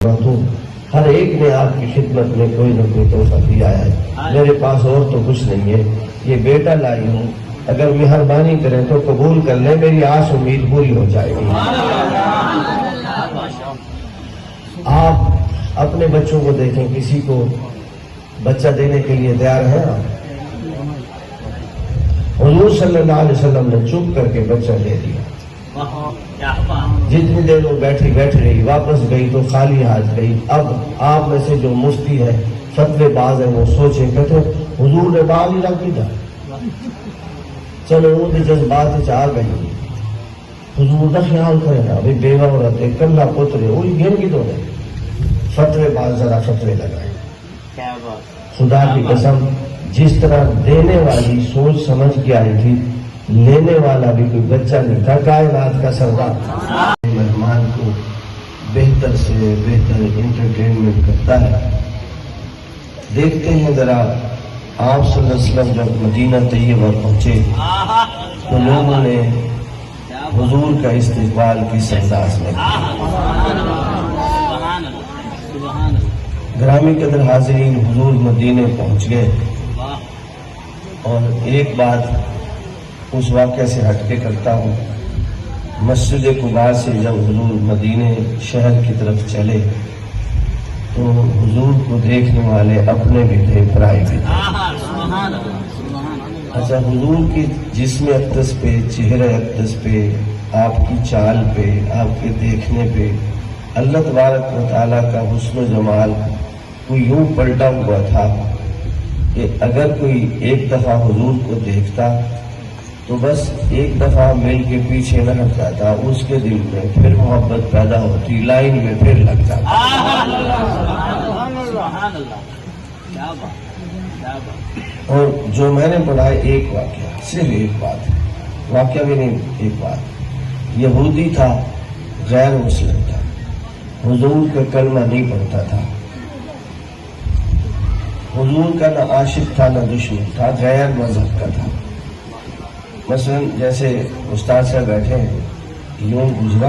ہر ایک نے آپ کی خدمت میں کوئی نہ کوئی تحفہ دیا ہے. میرے پاس اور تو کچھ نہیں ہے، یہ بیٹا لائی ہوں، اگر مہربانی کریں تو قبول کر لیں، میری آس امید پوری ہو جائے گی. آپ اپنے بچوں کو دیکھیں، کسی کو بچہ دینے کے لیے تیار ہیں آپ؟ حضور صلی اللہ علیہ وسلم نے چپ کر کے بچہ دے دیا. جتنی دیر وہ بیٹھی رہی، واپس گئی تو خالی ہاتھ گئی. اب آپ میں سے جو مفتی ہے، فتوے باز ہے، وہ سوچے کہتے حضور نے باغ ہی رکھ دیا، چلو وہ جذبات چاہ گئی. حضور کا خیال کرے نا، ابھی بیوہ عورت ہے، کلا پتر ہے، وہی گیم کی تو ہے. فتوے باز ذرا فتوے لگائے. خدا کی قسم، جس طرح دینے والی سوچ سمجھ کے آئی تھی، لینے والا بھی کوئی بچہ نہیں تھا، کائنات کا سردار. مہمان کو بہتر سے بہتر انٹرٹینمنٹ کرتا ہے. دیکھتے ہیں ذرا، آپ صلی اللہ علیہ وسلم جب مدینہ طیبہ پہنچے تو لوگوں نے حضور کا استقبال کس انداز میں کیا. گرامی قدر حاضرین، حضور مدینے پہنچ گئے اور ایک بات اس واقعہ سے ہٹ کے کرتا ہوں. مسجد قباء سے جب حضور مدینے شہر کی طرف چلے تو حضور کو دیکھنے والے اپنے بھی تھے، پرائے بھی تھے. اچھا، حضور کی جسم اقدس پہ، چہرہ اقدس پہ، آپ کی چال پہ، آپ کے دیکھنے پہ اللہ تبارک و تعالیٰ کا حسن و جمال کوئی یوں پلٹا ہوا تھا کہ اگر کوئی ایک دفعہ حضور کو دیکھتا تو بس ایک دفعہ مل کے پیچھے نہ ہٹ جاتا، اس کے دل میں پھر محبت پیدا ہوتی، لائن میں پھر لگ جاتا. اور جو میں نے پڑھا ہے ایک واقعہ، صرف ایک بات، واقعہ بھی نہیں، ایک بات. یہودی تھا، غیر مسلم تھا، حضور کا کلمہ نہیں پڑھتا تھا، حضور کا نہ عاشق تھا نہ دشمن تھا، غیر مذہب کا تھا. مثلا جیسے استاد صاحب بیٹھے ہیں، یوں گزرا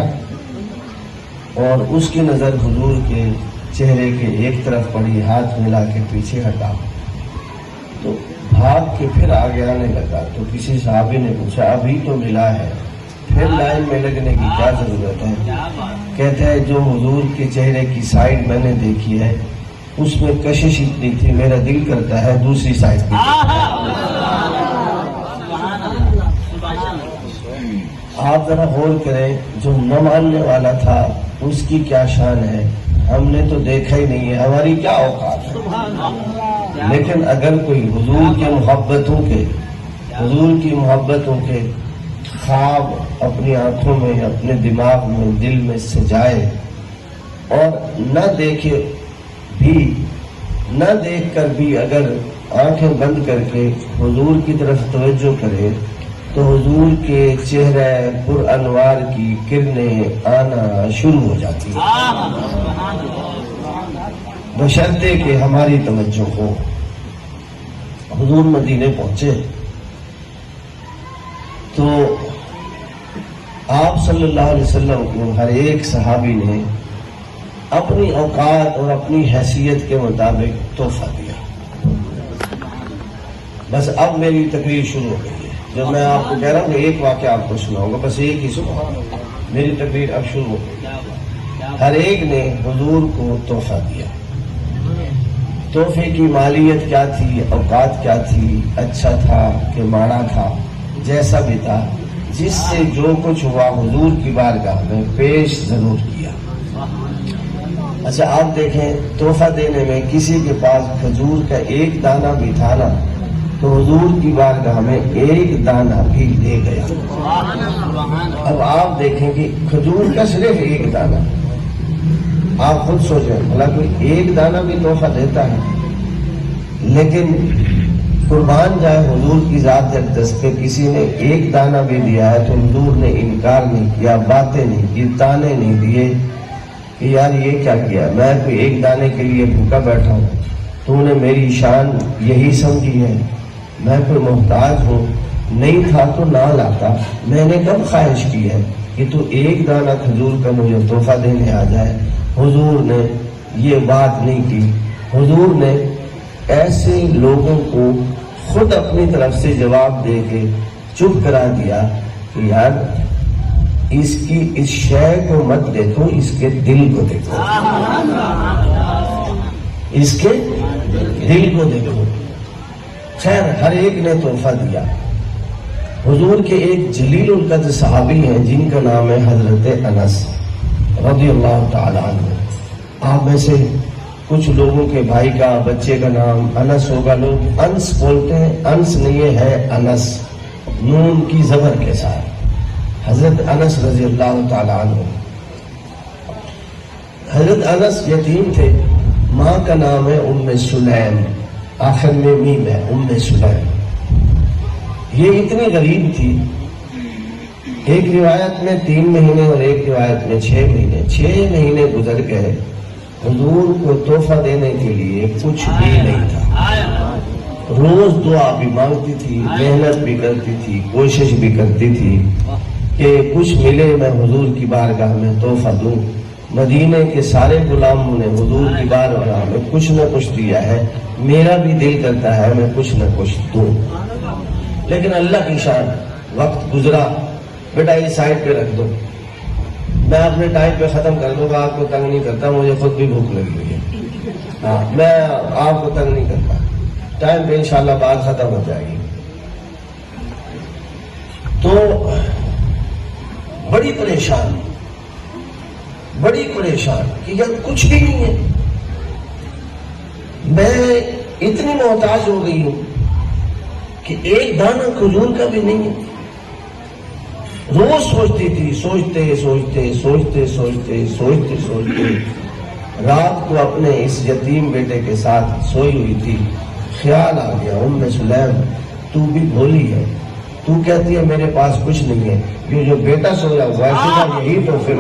اور اس کی نظر حضور کے چہرے کے ایک طرف پڑی، ہاتھ ملا کے پیچھے ہٹا تو بھاگ کے پھر آگے آنے لگا. تو کسی صحابی نے پوچھا، ابھی تو ملا ہے، پھر لائن میں لگنے کی کیا ضرورت ہے؟ کہتے ہیں جو حضور کے چہرے کی سائڈ میں نے دیکھی ہے اس میں کشش اتنی تھی، میرا دل کرتا ہے دوسری سائڈ کی. آپ ذرا غور کریں، جو نہ ماننے والا تھا اس کی کیا شان ہے، ہم نے تو دیکھا ہی نہیں ہے، ہماری کیا اوقات ہے. لیکن اگر کوئی حضور کی محبتوں کے خواب اپنی آنکھوں میں، اپنے دماغ میں، دل میں سجائے اور نہ دیکھے بھی، نہ دیکھ کر بھی اگر آنکھیں بند کر کے حضور کی طرف توجہ کرے تو حضور کے چہرے پر انوار کی کرنیں آنا شروع ہو جاتی ہیں، بشرطے کہ ہماری توجہ ہو. حضور مدینے پہنچے تو آپ صلی اللہ علیہ وسلم کو ہر ایک صحابی نے اپنی اوقات اور اپنی حیثیت کے مطابق تحفہ دیا. بس اب میری تقریر شروع ہو گئی ہے. جب میں آپ کو کہہ رہا ہوں کہ ایک واقعہ آپ کو سناؤں گا، بس ایک ہی سناؤں گا، میری تقریر اب شروع ہو گئی. ہر ایک نے حضور کو تحفہ دیا. تحفے کی مالیت کیا تھی، اوقات کیا تھی، اچھا تھا کہ ماڑا تھا، جیسا بھی تھا، جس سے جو کچھ ہوا حضور کی بارگاہ میں پیش ضرور کیا. اچھا آپ دیکھیں، تحفہ دینے میں کسی کے پاس کھجور کا ایک دانہ بھی تھا نا تو حضور کی بارگاہ میں ایک دانہ بھی لے گیا. اب آپ دیکھیں کہ کھجور کا صرف ایک دانہ، آپ خود سوچیں بھلا کوئی ایک دانہ بھی تحفہ دیتا ہے. لیکن قربان جائے حضور کی ذات اقدس پہ، کسی نے ایک دانہ بھی دیا ہے تو حضور نے انکار نہیں کیا، باتیں نہیں کی، تانے نہیں دیے کہ یار یہ کیا کیا، میں کوئی ایک دانے کے لیے بھوکا بیٹھا ہوں، تو نے میری شان یہی سمجھی ہے، میں کوئی محتاج ہوں، نہیں تھا تو نہ لاتا، میں نے کب خواہش کی ہے کہ تو ایک دانہ کھجور کا مجھے تحفہ دینے آ جائے. حضور نے یہ بات نہیں کی. حضور نے ایسے لوگوں کو خود اپنی طرف سے جواب دے کے چپ کرا دیا کہ یار اس کی اس شے کو مت دیکھو، اس کے دل کو دیکھو، اس کے دل کو دیکھو. خیر ہر ایک نے تحفہ دیا. حضور کے ایک جلیل القدر صحابی ہیں جن کا نام ہے حضرت انس رضی اللہ تعالی عنہ. آپ میں سے کچھ لوگوں کے بھائی کا بچے کا نام انس ہوگا، لوگ انس بولتے ہیں. انس نہیں ہے انس، نون کی زبر کے ساتھ. حضرت انس رضی اللہ تعالی عنہ. حضرت انس یتیم تھے. ماں کا نام ہے ام سلیم، آخر میں میم ہے، ام سلیم. یہ اتنی غریب تھی، ایک روایت میں 3 مہینے اور ایک روایت میں 6 مہینے. 6 مہینے گزر گئے، حضور کو تحفہ دینے کے لیے کچھ بھی نہیں تھا. روز دعا بھی مانگتی تھی، محنت بھی کرتی تھی، کوشش بھی کرتی تھی کہ کچھ ملے میں حضور کی بارگاہ میں تحفہ دوں. مدینے کے سارے غلاموں نے حضور کی بارگاہ میں کچھ نہ کچھ دیا ہے، میرا بھی دل کرتا ہے میں کچھ نہ کچھ دوں. لیکن اللہ کی شان، وقت گزرا. بیٹا یہ سائڈ پہ رکھ دو، میں اپنے ٹائم پہ ختم کر دوں گا، آپ کو تنگ نہیں کرتا، مجھے خود بھی بھوک لگی ہوئی ہے. ہاں میں آپ کو تنگ نہیں کرتا، ٹائم پہ انشاءاللہ بات ختم ہو جائے گی. تو بڑی پریشان کہ یار کچھ بھی نہیں ہے، میں اتنی محتاج ہو گئی ہوں کہ ایک دانہ کھجور کا بھی نہیں ہے. روز سوچتی تھی، سوچتے رات کو اپنے اس یتیم بیٹے کے ساتھ سوئی ہوئی تھی. خیال آ گیا، ام سلیم تو بھی بھولی ہے، تو کہتی ہے میرے پاس کچھ نہیں ہے، یہ جو بیٹا سویا ہوا ہے صبح یہی تو پھر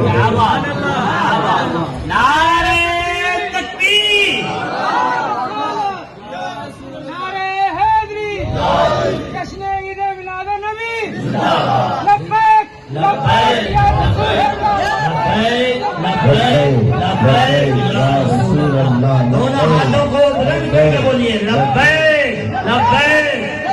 دونوں ہاتھوں کو بلند کر کے بولیے لبیک لبیک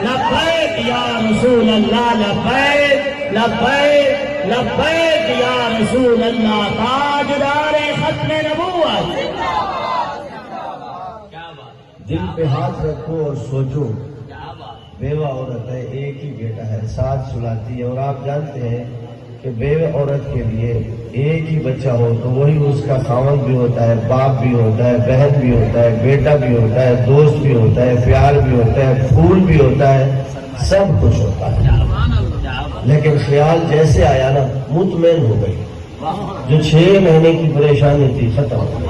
لبیک یا رسول اللہ، لبیک لبیک لبیک یا رسول اللہ. تاجدار ختم نبوت. دل پہ ہاتھ رکھو اور سوچو. بیوہ عورت ہے، ایک ہی بیٹا ہے، ساتھ سلاتی ہے، اور آپ جانتے ہیں کہ بیوہ عورت کے لیے ایک ہی بچہ ہو تو وہی اس کا خاوند بھی ہوتا ہے، باپ بھی ہوتا ہے، بہن بھی ہوتا ہے، بیٹا بھی ہوتا ہے، دوست بھی ہوتا ہے، پیار بھی ہوتا ہے، پھول بھی ہوتا ہے، سب کچھ ہوتا ہے. لیکن خیال جیسے آیا نا مطمئن ہو گئی. جو 6 مہینے کی پریشانی تھی ختم ہو گئی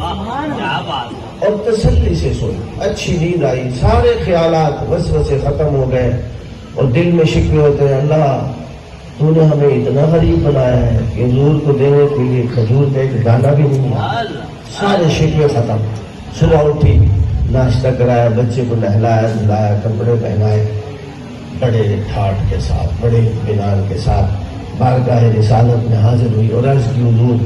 اور تسلی سے سوئی. اچھی نیند آئی، سارے خیالات وسوسے ختم ہو گئے اور دل میں شکوے ہوتے ہیں، اللہ تو نے ہمیں اتنا غریب بنایا ہے کہ حضور کو دینے کے لیے کھجور کا ایک دانہ بھی نہیں ہے. سارے شکوے ختم. صبح اٹھی، ناشتہ کرایا، بچے کو نہلایا دھلایا، کپڑے پہنائے، بڑے ٹھاٹ کے ساتھ، بڑے اطمینان کے ساتھ بارگاہ رسالت میں حاضر ہوئی اور عرض کی حضور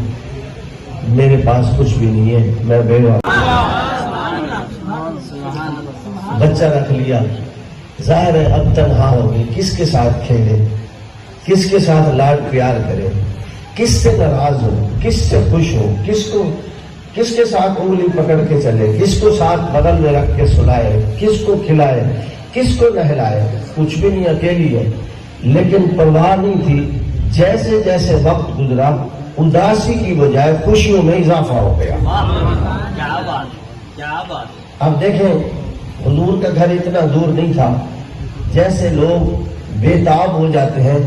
میرے پاس کچھ بھی نہیں ہے، میں بیوہ. بچہ رکھ لیا، ظاہر ہے اب تنہا ہو گئی، کس کے ساتھ کھیلے، کس کے ساتھ لاڈ پیار کرے، کس سے ناراض ہو، کس سے خوش ہو، کس کے ساتھ انگلی پکڑ کے چلے، کس کو ساتھ بغل میں رکھ کے سلائے، کس کو کھلائے، کس کو نہلائے. کچھ بھی نہیں، اکیلی ہے. لیکن پرواہ نہیں تھی. جیسے جیسے وقت گزرا اداسی کی بجائے خوشیوں میں اضافہ ہو گیا. اب دیکھیں حضور کا گھر اتنا دور نہیں تھا. جیسے لوگ بے تاب ہو جاتے ہیں،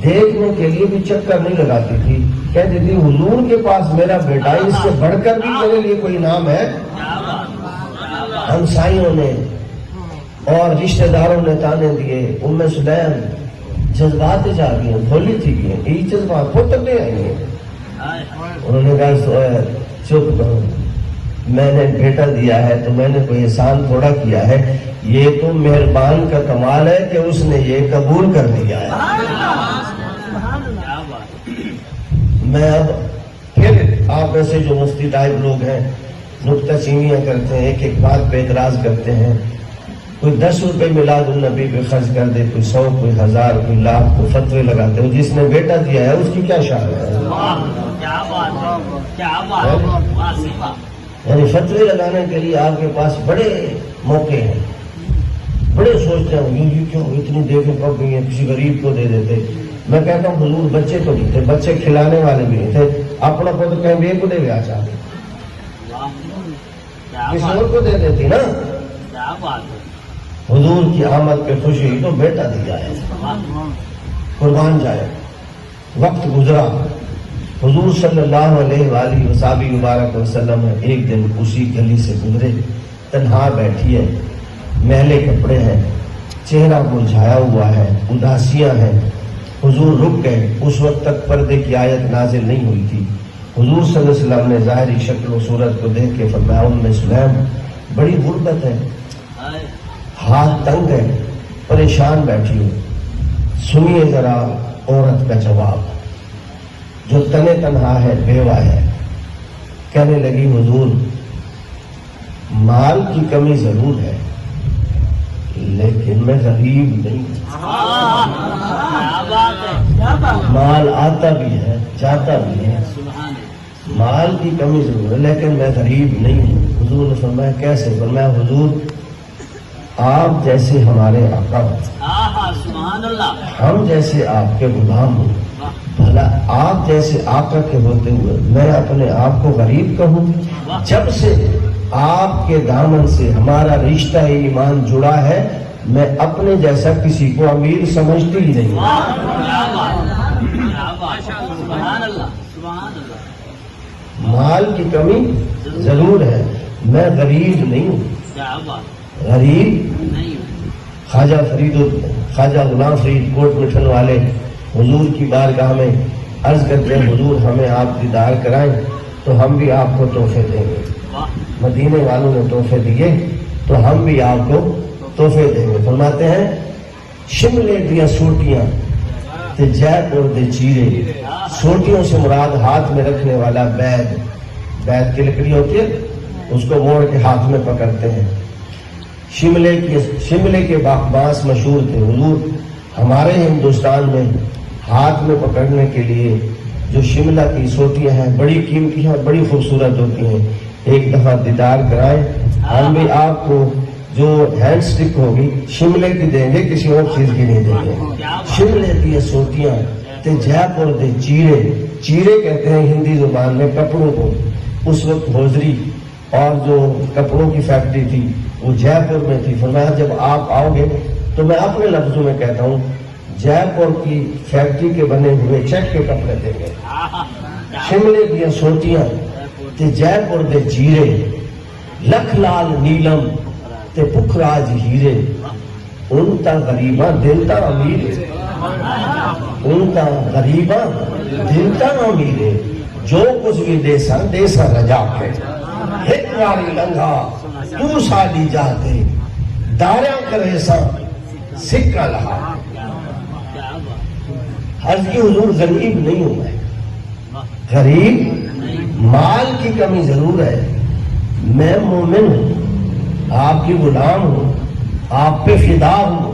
دیکھنے کے لیے بھی چکر نہیں لگاتی تھی، کہتی تھی حضور کے پاس میرا بیٹا ہے، اس سے بڑھ کر بھی میرے لیے کوئی نام ہے. ہمسائیوں نے اور رشتہ داروں نے تانے دیے. ام سلیم جذبات جا گئی ہیں، کھولی تھی گئی ہیں، یہی جذبات پتر لے آئی ہیں. انہوں نے کہا چپ کرو، میں نے بیٹا دیا ہے تو میں نے کوئی احسان تھوڑا کیا ہے، یہ تو مہربان کا کمال ہے کہ اس نے یہ قبول کر لیا ہے. میں اب پھر آپ ایسے جو مفتی ٹائپ لوگ ہیں نکتہ چینیاں کرتے ہیں، ایک ایک بات پہ اعتراض کرتے ہیں، کوئی 10 روپے میلاد النبی پہ خرچ کر دے، کوئی 100، کوئی 1000، کوئی لاکھ، کوئی فتوے لگاتے ہو، جس نے بیٹا دیا ہے اس کی کیا شان ہے؟ کیا بات ہے، یعنی فتوے لگانے کے لیے آپ کے پاس بڑے موقع ہیں، بڑے سوچتے ہیں یہ کیوں اتنی دیکھیں کب گئی ہیں، کسی غریب کو دے دیتے۔ میں کہتا ہوں حضور بچے تو نہیں تھے، بچے کھلانے والے بھی نہیں تھے، اپنا کو تو کہیں بے کو دے گیا چاہتے، کسی اور کو دے دیتی نا۔ حضور کی آمد پہ خوشی تو بیٹا دیا ہے، قربان جائے۔ وقت گزرا، حضور صلی اللہ علیہ وآلہ وصحبہ مبارک وسلم ایک دن اسی گلی سے گزرے، تنہا بیٹھی ہے، میلے کپڑے ہیں، چہرہ مرجھایا ہوا ہے، اداسیاں ہیں۔ حضور رک گئے، اس وقت تک پردے کی آیت نازل نہیں ہوئی تھی۔ حضور صلی اللہ علیہ وسلم نے ظاہری شکل و صورت کو دیکھ کے فرمایا ام سلیم بڑی غربت ہے، ہاتھ تنگ ہے، پریشان بیٹھی ہو، سنیے ذرا عورت کا جواب جو تنے تنہا ہے، بیوہ ہے۔ کہنے لگی حضور مال کی کمی ضرور ہے لیکن میں غریب نہیں ہوں، مال آتا بھی ہے جاتا بھی ہے، مال کی کمی ضرور ہے لیکن میں غریب نہیں ہوں۔ حضور نے فرمایا کیسے؟ فرمایا حضور آپ جیسے ہمارے آقا ہیں، ہم جیسے آپ کے غلام ہوں، بھلا آپ جیسے آقا کے ہوتے ہوئے میں اپنے آپ کو غریب کہوں؟ جب سے آپ کے دامن سے ہمارا رشتہ ایمان جڑا ہے میں اپنے جیسا کسی کو امیر سمجھتی ہی نہیں۔ مال کی کمی ضرور ہے، میں غریب نہیں ہوں، غریب نہیں۔ خواجہ غلام فرید کوٹ مٹھن والے حضور کی بارگاہ میں عرض کرتے ہیں حضور ہمیں آپ دیدار کرائیں تو ہم بھی آپ کو تحفے دیں گے۔ مدینے والوں نے تحفے دیے تو ہم بھی آپ کو تحفے دیں گے۔ فرماتے ہیں شملے دیا سوٹیاں تے جے پور دے چیرے، سوٹیوں سے مراد ہاتھ میں رکھنے والا بیت کی لکڑی ہوتی ہے، اس کو موڑ کے ہاتھ میں پکڑتے ہیں۔ شملے کے بانس مشہور تھے۔ حضور ہمارے ہندوستان میں ہاتھ میں پکڑنے کے لیے جو شملہ کی سوٹیاں ہیں بڑی قیمتی ہیں، بڑی خوبصورت ہوتی ہیں۔ ایک دفعہ دیدار کرائیں، ہم بھی آپ کو جو ہینڈ سٹک ہوگی شملے کی دیں گے، کسی اور چیز کی نہیں دیں گے۔ شملے کی سوٹیاں تے جے پور دے چیرے، چیرے کہتے ہیں ہندی زبان میں کپڑوں کو۔ اس وقت ہوزری اور جو کپڑوں کی فیکٹری تھی وہ جے پور میں تھی۔ فرمایا جب آپ آؤ گے تو میں اپنے لفظوں میں کہتا ہوں جے پور کی فیکٹری کے بنے ہوئے چیک کے کپڑے دیں گے۔ شملے دیا سوٹیاں تے جے پور دے چیرے، لکھ لال نیلم تے پکھراج ہیرے، ان تا غریباں دل تا امیر، ان تا غریباں دل تا امیر، جو کچھ بھی دیسا رجا کے، ایک واری لنگا تو سالی جاتے، داریاں کرے سا سکہ لہا۔ عرض کی حضور غریب نہیں ہوں میں، غریب مال کی کمی ضرور ہے، میں مومن ہوں، آپ کی غلام ہوں، آپ پہ فدا ہوں،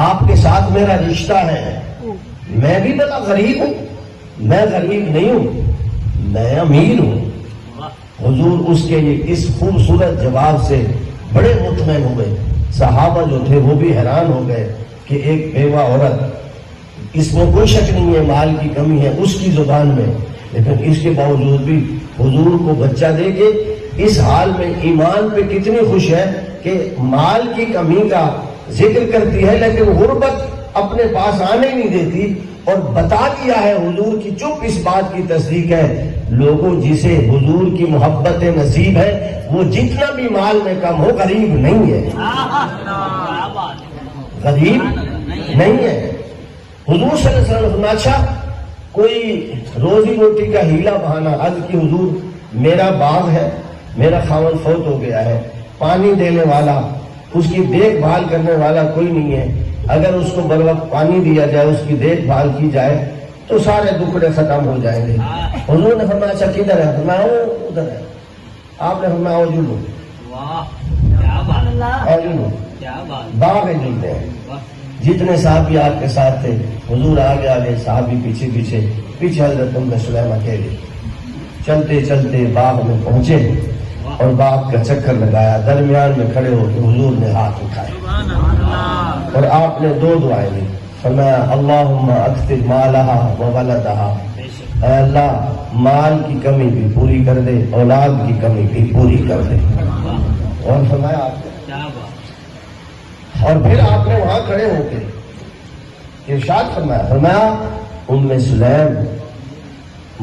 آپ کے ساتھ میرا رشتہ ہے، میں بھی بڑا غریب ہوں، میں غریب نہیں ہوں، میں امیر ہوں۔ حضور اس کے اس خوبصورت جواب سے بڑے مطمئن ہوئے۔ صحابہ جو تھے وہ بھی حیران ہو گئے کہ ایک بیوہ عورت، اس میں کوئی شک نہیں ہے مال کی کمی ہے اس کی زبان میں، لیکن اس کے باوجود بھی حضور کو بچہ دے کے اس حال میں ایمان پہ کتنی خوش ہے کہ مال کی کمی کا ذکر کرتی ہے لیکن غربت اپنے پاس آنے نہیں دیتی، اور بتا دیا ہے حضور کی چپ اس بات کی تصدیق ہے لوگوں جسے حضور کی محبت نصیب ہے وہ جتنا بھی مال میں کم ہو غریب نہیں ہے، غریب نہیں ہے۔ حضور صلی اللہ علیہ وسلم اچھا کوئی روزی روٹی کا ہیلا بہانا، عرض کی حضور میرا باغ ہے، میرا خاوند فوت ہو گیا ہے، پانی دینے والا اس کی دیکھ بھال کرنے والا کوئی نہیں ہے، اگر اس کو بر وقت پانی دیا جائے اس کی دیکھ بھال کی جائے تو سارے دکھڑے ختم ہو جائیں گے. حضور نے فرمایا اچھا کدھر ہے؟ فرمایا وہ ادھر ہے. آپ نے فرمایا وہ جلو، واہ کیا بات اور جلو کیا بات باغ ہے جلتے ہیں. جتنے صحابی آپ کے ساتھ تھے، حضور آگے آگے، صحابی پیچھے پیچھے، پیچھے حضرت ام سلیم اکیلے. چلتے چلتے باغ میں پہنچے اور باغ کا چکر لگایا. درمیان میں کھڑے ہو کے حضور نے ہاتھ اٹھائے اور آپ نے دو دعائیں دی. فرمایا اللہم اکثر مالہا و ولدہا، اے اللہ مال کی کمی بھی پوری کر دے، اولاد کی کمی بھی پوری کر دے. اور فرمایا آپ نے، کیا بات اور پھر آپ نے وہاں کھڑے ہو کے ارشاد فرمایا ام سلیم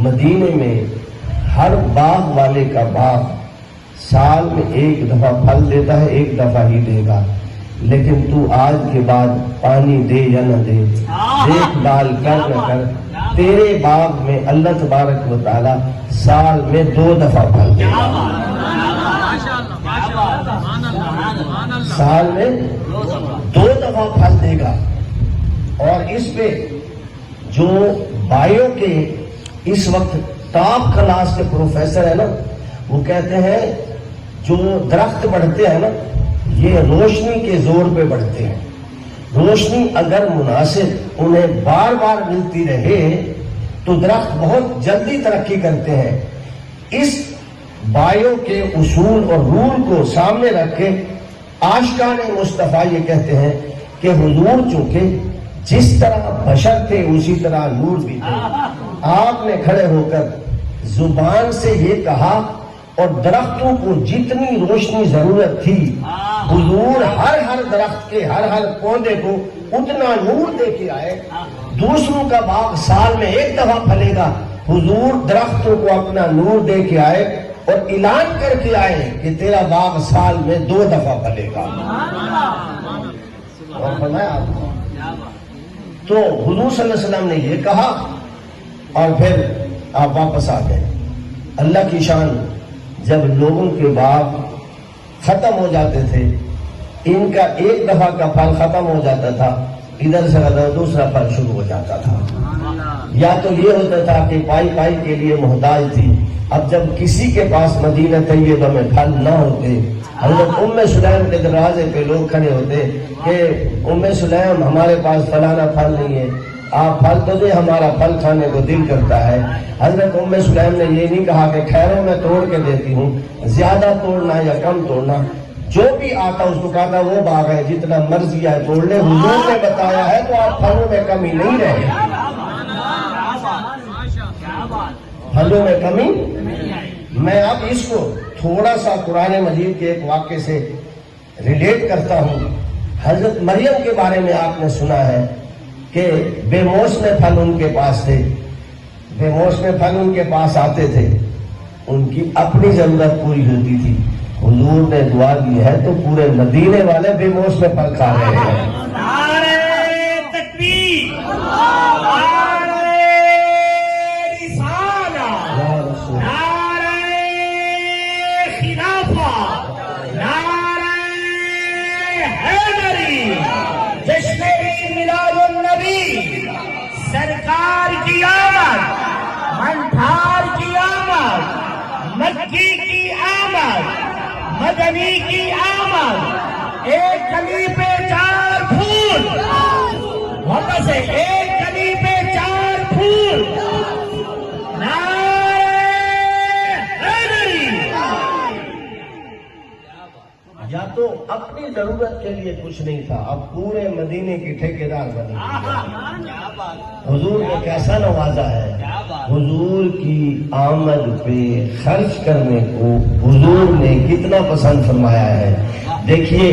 مدینے میں ہر باغ والے کا باغ سال میں ایک دفعہ پھل دیتا ہے، ایک دفعہ ہی دے گا، لیکن تو آج کے بعد پانی دے یا نہ دے، دیکھ بھال کر نہ کر، تیرے باغ میں اللہ تبارک و تعالی سال میں 2 دفعہ پھل دے گا. سال میں 2 دفعہ پھل دے گا. اور اس پہ جو بایو کے اس وقت ٹاپ کلاس کے پروفیسر ہیں نا، وہ کہتے ہیں جو درخت بڑھتے ہیں نا یہ روشنی کے زور پہ بڑھتے ہیں. روشنی اگر مناسب انہیں بار بار ملتی رہے تو درخت بہت جلدی ترقی کرتے ہیں. اس بایو کے اصول اور رول کو سامنے رکھ کے عاشقان مصطفیٰ یہ کہتے ہیں کہ حضور چونکہ جس طرح بشر تھے اسی طرح نور بھی تھے. آپ نے کھڑے ہو کر زبان سے یہ کہا اور درختوں کو جتنی روشنی ضرورت تھی حضور ہر درخت کے ہر پودے کو اتنا نور دے کے آئے. دوسروں کا باغ سال میں 1 دفعہ پھلے گا، حضور درختوں کو اپنا نور دے کے آئے اور اعلان کر کے آئے کہ تیرا باغ سال میں 2 دفعہ پھلے گا. اور فرمایا آپ کو تو حضور صلی اللہ علیہ وسلم نے یہ کہا اور پھر آپ واپس آ گئے. اللہ کی شان، جب لوگوں کے باغ ختم ہو جاتے تھے، ان کا 1 دفعہ کا پھل ختم ہو جاتا تھا، ادھر سے دوسرا پھل شروع ہو جاتا تھا. یا تو یہ ہوتا تھا کہ پائی کے لیے محتاج تھی. اب جب کسی کے پاس مدینہ طیبہ میں پھل نہ ہوتے، حضرت ام سلیم کے دروازے پہ لوگ کھڑے ہوتے کہ ام سلیم ہمارے پاس فلانا پھل نہیں ہے، آپ پھل تو دے، ہمارا پھل کھانے کو دل کرتا ہے. حضرت ام سلیم نے یہ نہیں کہا کہ خیروں میں توڑ کے دیتی ہوں، زیادہ توڑنا یا کم توڑنا، جو بھی آتا اس کو کہا وہ باغ ہے جتنا مرضی ہے توڑ لے، حضور نے بتایا ہے تو آپ پھلوں میں کمی نہیں رہے. پھلوں میں کمی. میں اب اس کو تھوڑا سا قرآن مجید کے ایک واقعے سے ریلیٹ کرتا ہوں. حضرت مریم کے بارے میں آپ نے سنا ہے کہ بے موسم پھل ان کے پاس تھے، بے موسم پھل ان کے پاس آتے تھے، ان کی اپنی ضرورت پوری ہوتی تھی. حضور نے دعا دی ہے تو پورے مدینے والے بے موسم پھل کھا رہے ہیں. نعرہ تکبیر، نعرہ رسالہ، نعرہ خلافہ، نعرہ حیدری، جشن میلاد النبی، سرکار کی آمد، منٹھار کی آمد، مکی کی آمد، مدنی کی آمد. ایک کلی پہ 4 پھول، واپس سے ایک کلی پہ 4 پھول. یا تو اپنی ضرورت کے لیے کچھ نہیں تھا، اب پورے مدینے کی ٹھیکیدار بن گئے. حضور نے کیسا نوازا ہے. حضور کی آمد پہ خرچ کرنے کو حضور نے کتنا پسند فرمایا ہے. دیکھیے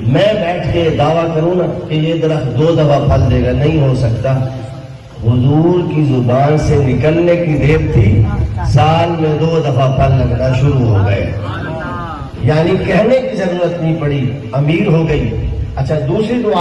میں بیٹھ کے دعویٰ کروں نا کہ یہ درخت 2 دفعہ پھل دے گا، نہیں ہو سکتا. حضور کی زبان سے نکلنے کی دیر تھی، سال میں 2 دفعہ پھل لگنا شروع ہو گئے. یعنی کہنے کی ضرورت نہیں پڑی، امیر ہو گئی. اچھا دوسری دعا